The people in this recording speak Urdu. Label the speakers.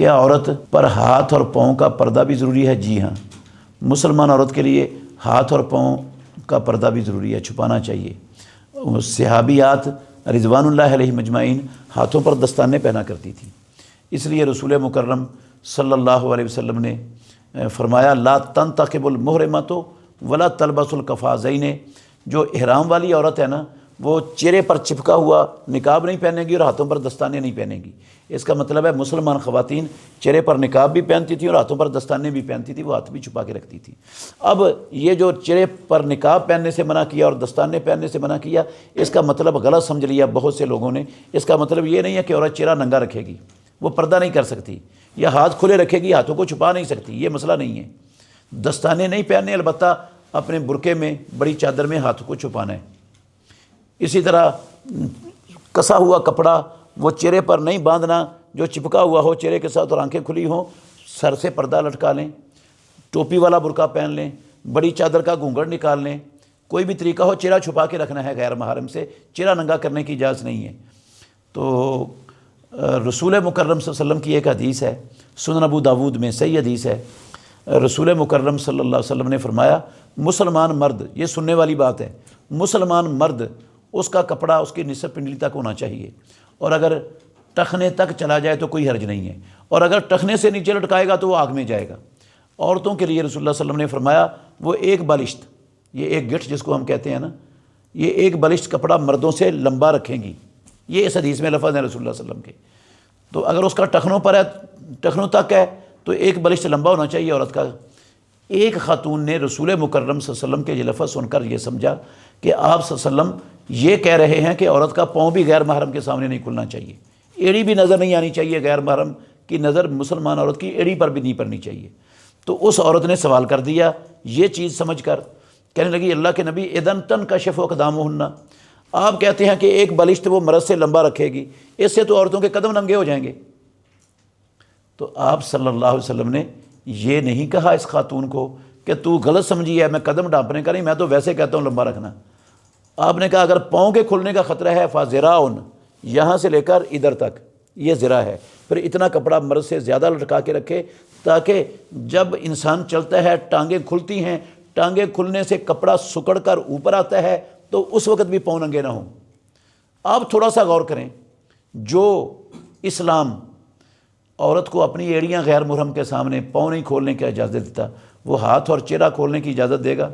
Speaker 1: کیا عورت پر ہاتھ اور پاؤں کا پردہ بھی ضروری ہے؟ جی ہاں، مسلمان عورت کے لیے ہاتھ اور پاؤں کا پردہ بھی ضروری ہے، چھپانا چاہیے۔ صحابیات رضوان اللہ علیہ مجمعین ہاتھوں پر دستانے پہنا کرتی تھیں، اس لیے رسول مکرم صلی اللہ علیہ وسلم نے فرمایا لا تنتقب المحرمۃ ولا تلبس القفازین، جو احرام والی عورت ہے نا وہ چہرے پر چپکا ہوا نقاب نہیں پہنے گی اور ہاتھوں پر دستانے نہیں پہنے گی۔ اس کا مطلب ہے مسلمان خواتین چہرے پر نقاب بھی پہنتی تھیں اور ہاتھوں پر دستانے بھی پہنتی تھیں، وہ ہاتھ بھی چھپا کے رکھتی تھیں۔ اب یہ جو چہرے پر نقاب پہننے سے منع کیا اور دستانے پہننے سے منع کیا، اس کا مطلب غلط سمجھ لیا بہت سے لوگوں نے۔ اس کا مطلب یہ نہیں ہے کہ عورت چہرہ ننگا رکھے گی، وہ پردہ نہیں کر سکتی، یا ہاتھ کھلے رکھے گی، ہاتھوں کو چھپا نہیں سکتی، یہ مسئلہ نہیں ہے۔ دستانے نہیں پہننے، البتہ اپنے برقعے میں بڑی چادر میں ہاتھوں کو چھپانا ہے۔ اسی طرح کسا ہوا کپڑا وہ چہرے پر نہیں باندھنا جو چپکا ہوا ہو چہرے کے ساتھ اور آنکھیں کھلی ہوں، سر سے پردہ لٹکا لیں، ٹوپی والا برقع پہن لیں، بڑی چادر کا گھونگھٹ نکال لیں، کوئی بھی طریقہ ہو، چہرہ چھپا کے رکھنا ہے، غیر محرم سے چہرہ ننگا کرنے کی اجازت نہیں ہے۔ تو رسول مکرم صلی اللہ علیہ وسلم کی ایک حدیث ہے، سنن ابو داود میں صحیح حدیث ہے، رسول مکرم صلی اللہ علیہ وسلم نے فرمایا مسلمان مرد، یہ سننے والی بات ہے، مسلمان مرد اس کا کپڑا اس کی نصف پنڈلی تک ہونا چاہیے، اور اگر ٹخنے تک چلا جائے تو کوئی حرج نہیں ہے، اور اگر ٹخنے سے نیچے لٹکائے گا تو وہ آگ میں جائے گا۔ عورتوں کے لیے رسول اللہ صلی اللہ علیہ وسلم نے فرمایا وہ ایک بالشت، یہ ایک گٹھ جس کو ہم کہتے ہیں نا، یہ ایک بالشت کپڑا مردوں سے لمبا رکھیں گی، یہ اس حدیث میں لفظ ہے رسول اللہ صلی اللہ علیہ وسلم کے۔ تو اگر اس کا ٹخنوں پر ہے، ٹخنوں تک ہے، تو ایک بالشت لمبا ہونا چاہیے عورت کا۔ ایک خاتون نے رسول مکرم صلی اللہ علیہ وسلم کے یہ لفظ سن کر یہ سمجھا کہ آپ صلی اللہ علیہ وسلم یہ کہہ رہے ہیں کہ عورت کا پاؤں بھی غیر محرم کے سامنے نہیں کھلنا چاہیے، ایڑی بھی نظر نہیں آنی چاہیے، غیر محرم کی نظر مسلمان عورت کی ایڑی پر بھی نہیں پڑنی چاہیے۔ تو اس عورت نے سوال کر دیا یہ چیز سمجھ کر، کہنے لگی اللہ کے نبی اذن تنکشف اقدامہن، آپ کہتے ہیں کہ ایک بالشت وہ مرد سے لمبا رکھے گی، اس سے تو عورتوں کے قدم ننگے ہو جائیں گے۔ تو آپ صلی اللہ علیہ وسلم نے یہ نہیں کہا اس خاتون کو کہ تو غلط سمجھی ہے، میں قدم ڈھانپنے کا نہیں، میں تو ویسے کہتا ہوں لمبا رکھنا۔ آپ نے کہا اگر پاؤں کے کھلنے کا خطرہ ہے فَذِرَاعٌ، یہاں سے لے کر ادھر تک یہ ذرا ہے، پھر اتنا کپڑا مرد سے زیادہ لٹکا کے رکھے تاکہ جب انسان چلتا ہے ٹانگیں کھلتی ہیں، ٹانگیں کھلنے سے کپڑا سکڑ کر اوپر آتا ہے تو اس وقت بھی پاؤں ننگے نہ ہوں۔ آپ تھوڑا سا غور کریں، جو اسلام عورت کو اپنی ایڑیاں غیر محرم کے سامنے پاؤں نہیں کھولنے کی اجازت دیتا، وہ ہاتھ اور چہرہ کھولنے کی اجازت دے گا؟